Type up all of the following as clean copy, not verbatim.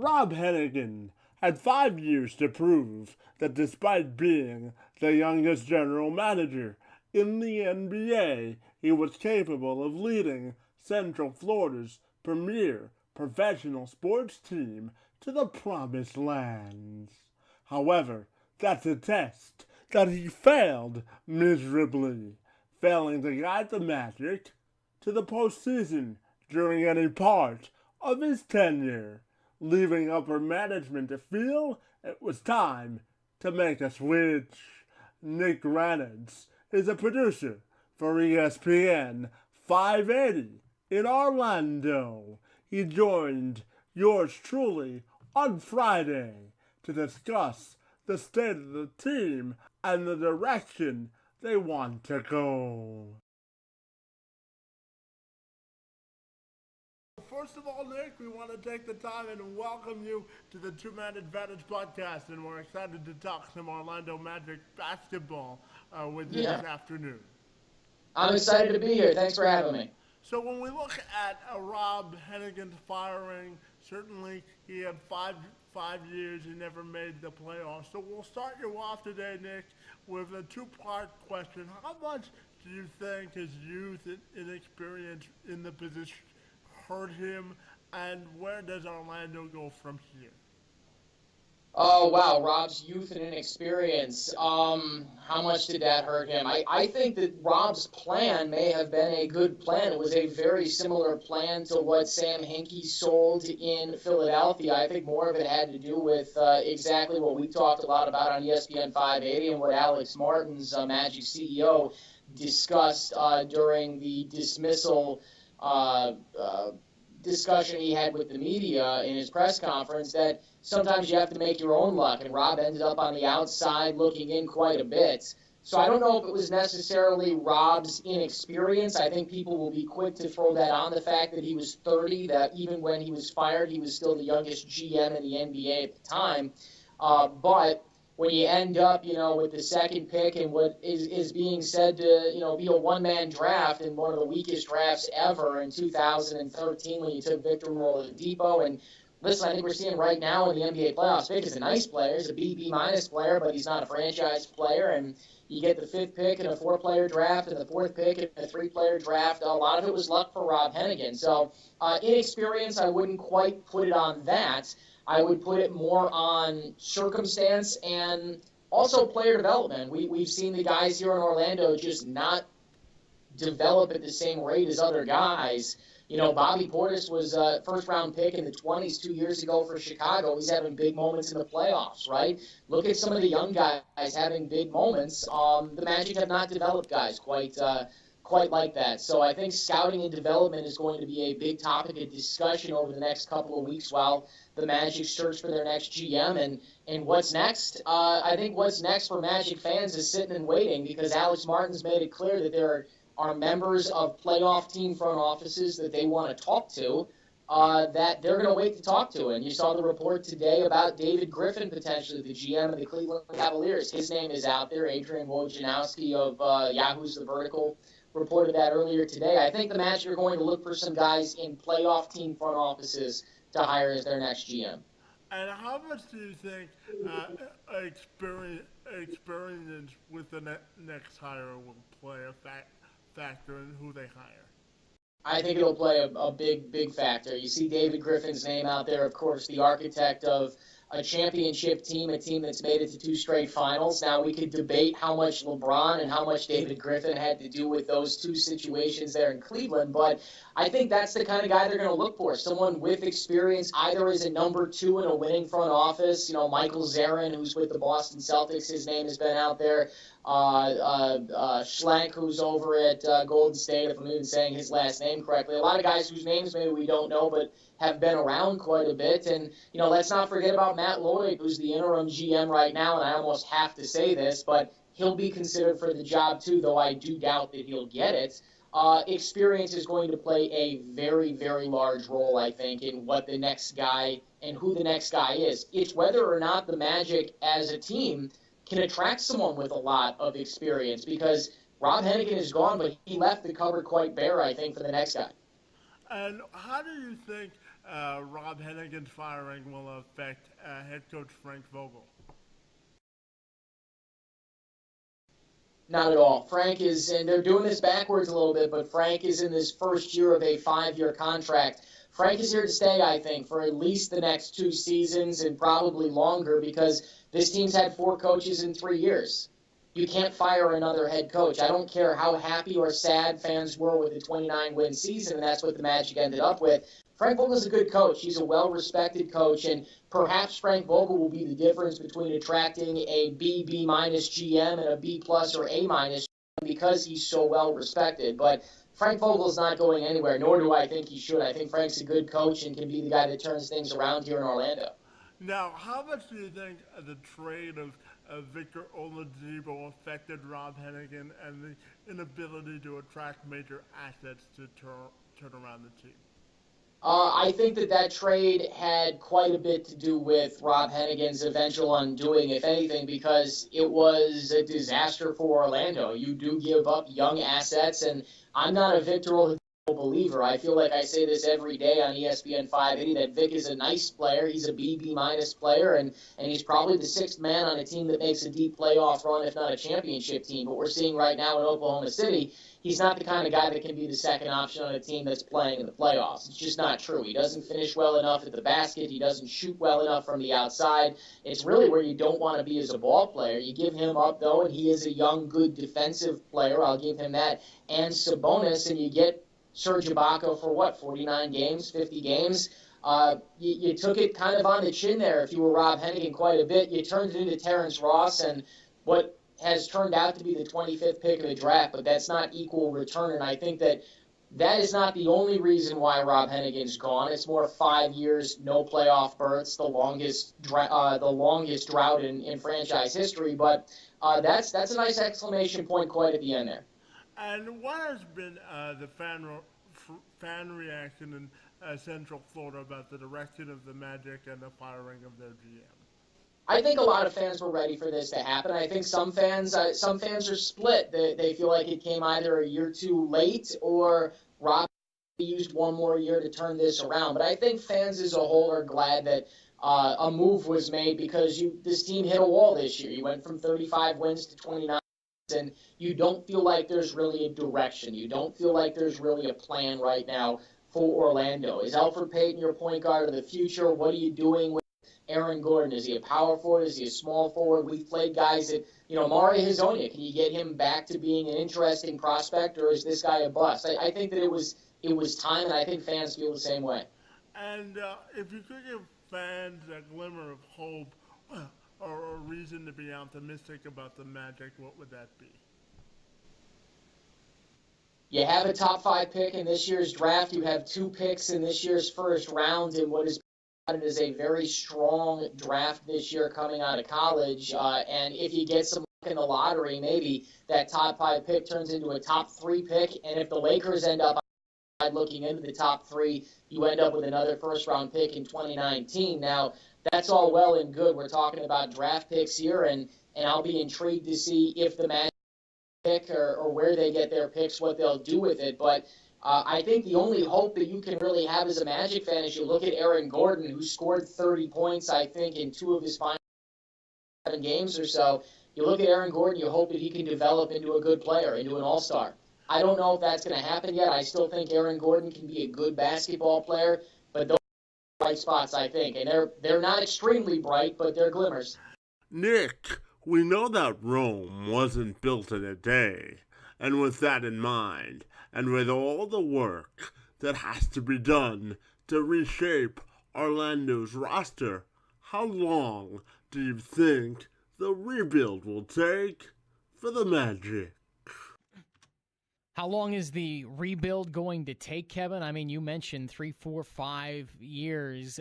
Rob Hennigan had 5 years to prove that despite being the youngest general manager in the NBA, he was capable of leading Central Florida's premier professional sports team to the promised lands. However, that's a test that he failed miserably, failing to guide the Magic to the postseason during any part of his tenure, leaving upper management to feel it was time to make a switch. Nick Granitz is a producer for ESPN 580 in Orlando. He joined yours truly on Friday to discuss the state of the team and the direction they want to go. First of all, Nick, we want to take the time and welcome you to the Two Man Advantage podcast, and we're excited to talk some Orlando Magic basketball with you this afternoon. I'm excited to be here. Thanks for having me. So when we look at Rob Hennigan's firing, certainly he had five years and never made the playoffs. So we'll start you off today, Nick, with a two-part question. How much do you think his youth and inexperience in the position hurt him, and where does Orlando go from here? Oh, wow, Rob's youth and inexperience. How much did that hurt him? I think that Rob's plan may have been a good plan. It was a very similar plan to what Sam Hinkie sold in Philadelphia. I think more of it had to do with exactly what we talked a lot about on ESPN 580 and what Alex Martin's Magic CEO discussed during the dismissal discussion he had with the media in his press conference, that sometimes you have to make your own luck, and Rob ended up on the outside looking in quite a bit. So I don't know if it was necessarily Rob's inexperience. I think people will be quick to throw that on the fact that he was 30, that even when he was fired, he was still the youngest GM in the NBA at the time. But when you end up, with the second pick and what is being said to, be a one-man draft and one of the weakest drafts ever in 2013 when you took Victor Oladipo. And listen, I think we're seeing right now in the NBA playoffs, Vic is a nice player. He's a B-minus player, but he's not a franchise player. And you get the fifth pick in a four-player draft and the fourth pick in a three-player draft. A lot of it was luck for Rob Hennigan. So inexperience, I wouldn't quite put it on that. I would put it more on circumstance and also player development. We've seen the guys here in Orlando just not develop at the same rate as other guys. Bobby Portis was a first-round pick in the 20s 2 years ago for Chicago. He's having big moments in the playoffs, right? Look at some of the young guys having big moments. The Magic have not developed guys quite like that. So I think scouting and development is going to be a big topic of discussion over the next couple of weeks while the Magic search for their next GM. And what's next? I think what's next for Magic fans is sitting and waiting, because Alex Martin's made it clear that there are members of playoff team front offices that they want to talk to, that they're going to wait to talk to. And you saw the report today about David Griffin, potentially the GM of the Cleveland Cavaliers. His name is out there. Adrian Wojnarowski of Yahoo's The Vertical reported that earlier today. I think the Magic are going to look for some guys in playoff team front offices to hire as their next GM. And how much do you think experience with the next hire will play a factor in who they hire? I think it'll play a big factor. You see David Griffin's name out there, of course, the architect of a championship team, a team that's made it to 2 straight finals. Now, we could debate how much LeBron and how much David Griffin had to do with those two situations there in Cleveland, but I think that's the kind of guy they're going to look for, someone with experience, either as a number 2 in a winning front office. Michael Zarin, who's with the Boston Celtics, his name has been out there. Schlenk, who's over at Golden State, if I'm even saying his last name correctly. A lot of guys whose names maybe we don't know, but have been around quite a bit. And, let's not forget about Matt Lloyd, who's the interim GM right now, and I almost have to say this, but he'll be considered for the job too, though I do doubt that he'll get it. Experience is going to play a very, very large role, I think, in what the next guy and who the next guy is. It's whether or not the Magic as a team can attract someone with a lot of experience, because Rob Hennigan is gone, but he left the cupboard quite bare, I think, for the next guy. And how do you think Rob Hennigan's firing will affect head coach Frank Vogel? Not at all. Frank is, and they're doing this backwards a little bit, but Frank is in this first year of a 5-year contract. Frank is here to stay, I think, for at least the next 2 seasons and probably longer because this team's had 4 coaches in 3 years. You can't fire another head coach. I don't care how happy or sad fans were with the 29-win season, and that's what the Magic ended up with. Frank Vogel's a good coach. He's a well-respected coach, and perhaps Frank Vogel will be the difference between attracting a B-minus GM and a B-plus or A-minus because he's so well-respected. But Frank Vogel's not going anywhere, nor do I think he should. I think Frank's a good coach and can be the guy that turns things around here in Orlando. Now, how much do you think the trade of Victor Oladipo affected Rob Hennigan and the inability to attract major assets to turn around the team? I think that trade had quite a bit to do with Rob Hennigan's eventual undoing, if anything, because it was a disaster for Orlando. You do give up young assets, and I'm not a Victor Oladipo believer. I feel like I say this every day on ESPN 580 that Vic is a nice player. He's a B-minus player, and he's probably the 6th man on a team that makes a deep playoff run, if not a championship team. But we're seeing right now in Oklahoma City, he's not the kind of guy that can be the second option on a team that's playing in the playoffs. It's just not true. He doesn't finish well enough at the basket. He doesn't shoot well enough from the outside. It's really where you don't want to be as a ball player. You give him up, though, and he is a young, good defensive player. I'll give him that. And Sabonis, and you get Serge Ibaka for what, 49 games, 50 games? You took it kind of on the chin there if you were Rob Hennigan quite a bit. You turned it into Terrence Ross and what has turned out to be the 25th pick of the draft, but that's not equal return, and I think that is not the only reason why Rob Hennigan's gone. It's more 5 years, no playoff berths, the longest drought in franchise history, but that's a nice exclamation point quite at the end there. And what has been the fan reaction in Central Florida about the direction of the Magic and the firing of their GM? I think a lot of fans were ready for this to happen. I think some fans are split. They feel like it came either a year too late or Rob used one more year to turn this around. But I think fans as a whole are glad that a move was made because this team hit a wall this year. You went from 35 wins to 29. And you don't feel like there's really a direction. You don't feel like there's really a plan right now for Orlando. Is Elfrid Payton your point guard of the future? What are you doing with Aaron Gordon? Is he a power forward? Is he a small forward? We've played guys that, Mari Hezonja. Can you get him back to being an interesting prospect, or is this guy a bust? I think that it was time, and I think fans feel the same way. And if you could give fans a glimmer of hope, or a reason to be optimistic about the Magic, what would that be? You have a top 5 pick in this year's draft. You have 2 picks in this year's first round in what is a very strong draft this year coming out of college. And if you get some luck in the lottery, maybe that top 5 pick turns into a top 3 pick. And if the Lakers end up looking into the top 3, you end up with another first-round pick in 2019. Now, that's all well and good. We're talking about draft picks here, and I'll be intrigued to see if the Magic pick or where they get their picks, what they'll do with it. But I think the only hope that you can really have as a Magic fan is you look at Aaron Gordon, who scored 30 points, I think, in 2 of his final 7 games or so. You look at Aaron Gordon, you hope that he can develop into a good player, into an all-star. I don't know if that's going to happen yet. I still think Aaron Gordon can be a good basketball player, but those are bright spots, I think. And they're not extremely bright, but they're glimmers. Nick, we know that Rome wasn't built in a day. And with that in mind, and with all the work that has to be done to reshape Orlando's roster, how long do you think the rebuild will take for the Magic? How long is the rebuild going to take, Kevin? I mean, you mentioned 3, 4, 5 years.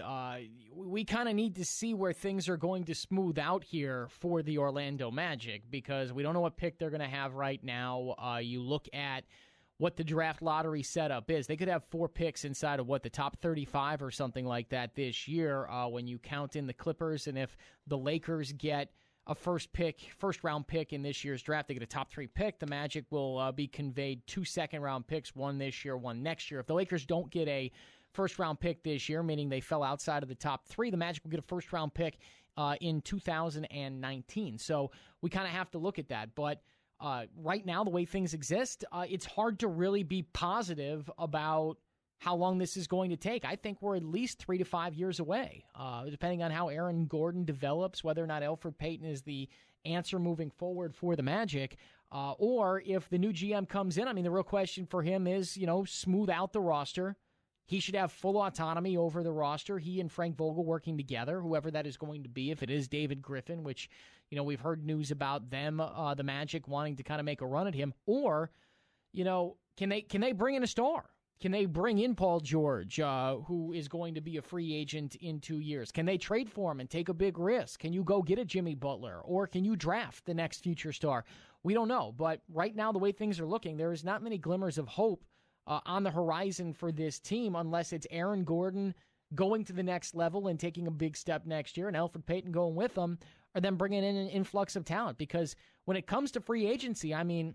We kind of need to see where things are going to smooth out here for the Orlando Magic because we don't know what pick they're going to have right now. You look at what the draft lottery setup is. They could have 4 picks inside of the top 35 or something like that this year when you count in the Clippers. And if the Lakers get a first-round pick in this year's draft, they get a top 3 pick. The Magic will be conveyed 2 second-round picks, one this year, one next year. If the Lakers don't get a first-round pick this year, meaning they fell outside of the top 3. The Magic will get a first-round pick in 2019. So we kind of have to look at that. But right now, the way things exist, it's hard to really be positive about how long this is going to take. I think we're at least 3 to 5 years away, depending on how Aaron Gordon develops, whether or not Elfrid Payton is the answer moving forward for the Magic, or if the new GM comes in. I mean, the real question for him is, smooth out the roster. He should have full autonomy over the roster. He and Frank Vogel working together, whoever that is going to be. If it is David Griffin, which, we've heard news about them, the Magic wanting to kind of make a run at him. Or, can they bring in a star? Can they bring in Paul George, who is going to be a free agent in 2 years? Can they trade for him and take a big risk? Can you go get a Jimmy Butler? Or can you draft the next future star? We don't know. But right now, the way things are looking, there is not many glimmers of hope on the horizon for this team, unless it's Aaron Gordon going to the next level and taking a big step next year, and Elfrid Payton going with them, or them bringing in an influx of talent. Because when it comes to free agency, I mean,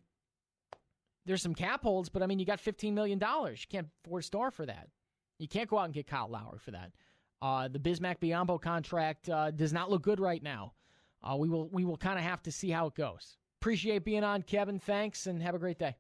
there's some cap holds, but I mean, you got $15 million. You can't afford a star for that. You can't go out and get Kyle Lowry for that. The Bismack Biyombo contract does not look good right now. We will kind of have to see how it goes. Appreciate being on, Kevin. Thanks, and have a great day.